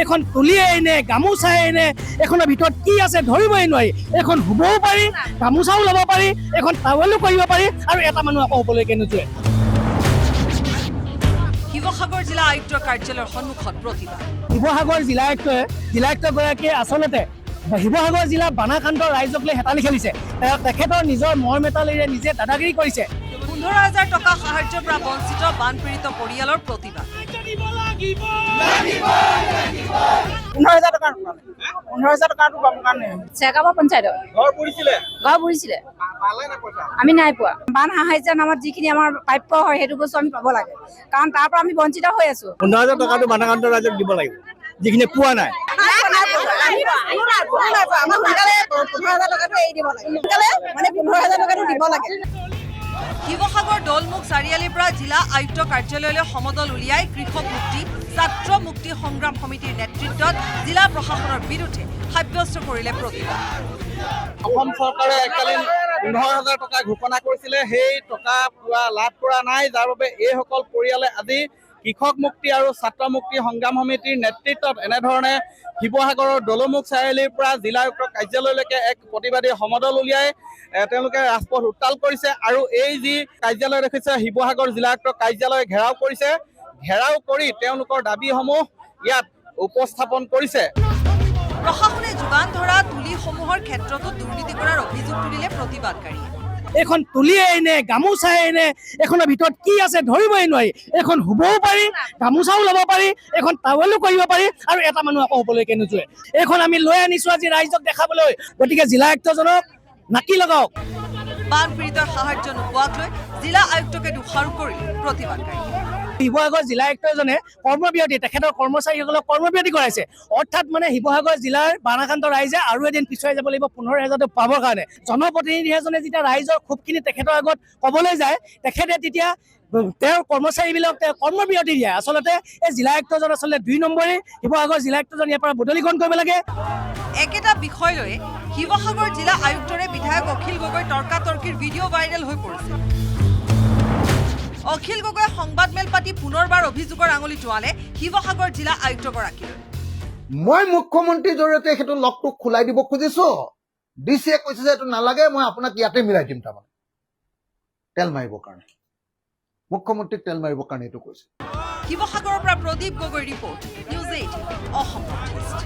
এখন তুলিয়ে নে গামোচাই নে এখনৰ ভিতৰত কি আছে ধৰিবই নোৱাৰি এখন হুবও পাৰি গামোচাও ল'ব পাৰি এখন টাৱেলো কৰিব পাৰি আৰু এটা মানুহ আকৌ হ'বলৈকে নোযোৱে শিৱসাগৰ জিলা আয়ুক্তৰ কাৰ্যালয়ৰ সন্মুখত প্ৰতিবাদ শিৱসাগৰ জিলায়ুক্তগৰাকীয়ে আচলতে শিৱসাগৰ জিলা বানাকান্ত ৰাইজক লৈ হেতালি খেলিছে তেখেতৰ নিজৰ মৰ মেটালিৰে নিজে দাদাগিৰি কৰিছে 15,000 টকা সাহায্যৰ পৰা বঞ্চিত বানপীড়িত পৰিয়ালৰ প্ৰতিবাদ 15,000 টকা 15,000 টকাটো পাব কাৰণে চেকাবা পঞ্চায়ত ঘৰ পৰিছিলে গাঁও পৰিছিলে পালে না পইচা আমি নাই পোৱা বান সাহায্যৰ নামত যিখিনি আমাৰ প্ৰাপ্য হয় সেইটো বস্তু আমি পাব লাগে কাৰণ তাৰ পৰা আমি বঞ্চিত হৈ আছো 15,000 টকাটো বানাকান্ত ৰাইজক দিব লাগিব যিখিনি পোৱা নাই শিৱসাগৰ দৌলমুখ চাৰিআলিৰ পৰা জিলা আয়ুক্ত কাৰ্যালয়লৈ সমদল উলিয়াই কৃষক মুক্তি ছাত্ৰ মুক্তি সংগ্ৰাম সমিতিৰ নেতৃত্বত জিলা প্ৰশাসনৰ বিৰুদ্ধে সাব্যস্ত কৰিলে প্ৰতিবাদ অসম চৰকাৰে এককালীন 15,000 টকা ঘোষণা কৰিছিলে সেই টকা লাভ কৰা নাই যাৰ বাবে এইসকল পৰিয়ালে আজি কৃষক মুক্তি আৰু ছাত্ৰ মুক্তি সংগ্ৰাম সমিতিৰ নেতৃত্বত এনেধৰণে শিৱসাগৰৰ দৌলমুখ চাৰিআলিৰ পৰা জিলা আয়ুক্ত কাৰ্যালয়লৈকে এক প্ৰতিবাদী সমদল উলিয়াই তেওঁলোকে ৰাজপথ উত্তাল কৰিছে আৰু এই যি কাৰ্যালয় দেখিছে শিৱসাগৰ জিলা আয়ুক্ত কাৰ্যালয় ঘেৰাও কৰিছে ঘেৰাও কৰি তেওঁলোকৰ দাবীসমূহ ইয়াত উপস্থাপন কৰিছে প্ৰশাসনে যোগান ধৰা তুলিসমূহৰ ক্ষেত্ৰতো দুৰ্নীতি কৰাৰ অভিযোগ তুলিলে প্ৰতিবাদকাৰীয়ে এখন তুলিয়ে নে গামোচাই নে এখনৰ ভিতৰত কি আছে ধৰিবই নোৱাৰি এখন হুবও পাৰি গামোচাও ল'ব পাৰি এখন টাৱেলো কৰিব পাৰি আৰু এটা মানুহ আকৌ হ'বলৈকে নোযোৱে এইখন আমি লৈ আনিছো আজি ৰাইজক দেখাবলৈ গতিকে জিলা আয়ুক্তজনক নাকি লগাওক বানপীড়িতৰ সাহায্য নোপোৱাক লৈ জিলা আয়ুক্তকে দোষাৰোপ কৰিলে প্ৰতিবাদকাৰীয়ে শিৱসাগৰ জিলা আয়ুক্তজনে কৰ্মবিৰতি তেখেতৰ কৰ্মচাৰীসকলক কৰ্মবিৰতি কৰাইছে অৰ্থাৎ মানে শিৱসাগৰ জিলাৰ বানাকান্ত ৰাইজে আৰু এদিন পিছুৱাই যাব লাগিব 15,000 পাবৰ কাৰণে জনপ্ৰতিনিধি এজনে যেতিয়া ৰাইজৰ ক্ষোভখিনি তেখেতৰ আগত ক'বলৈ যায় তেখেতে তেতিয়া তেওঁৰ কৰ্মচাৰীবিলাক তেওঁ কৰ্মবিৰতি দিয়ে আচলতে এই জিলা আয়ুক্তজন আচলতে 2 নম্বৰী শিৱসাগৰ জিলা আয়ুক্তজন ইয়াৰ পৰা বদলীকৰণ কৰিব লাগে একেটা বিষয় লৈ শিৱসাগৰ জিলা আয়ুক্তৰে বিধায়ক অখিল গগৈ তৰ্কাতৰ্কিৰ ভিডিঅ' ভাইৰেল হৈ পৰিছে অখিল গগৈ সংবাদমেল পাতি পুনৰবাৰ অভিযোগৰ আঙুলি টোৱালে শিৱসাগৰ জিলা আয়ুক্তগৰাকীলৈ মই মুখ্যমন্ত্ৰীৰ জৰিয়তে সেইটো লকটো খোলাই দিব খুজিছো ডিচিয়ে কৈছে যে এইটো নালাগে মই আপোনাক ইয়াতে মিলাই দিম তাৰমানে তেল মাৰিবৰ কাৰণে মুখ্যমন্ত্ৰীক তেল মাৰিবৰ কাৰণে এইটো কৈছে শিৱসাগৰৰ পৰা Pradip Gogoi report news 18 Assam north east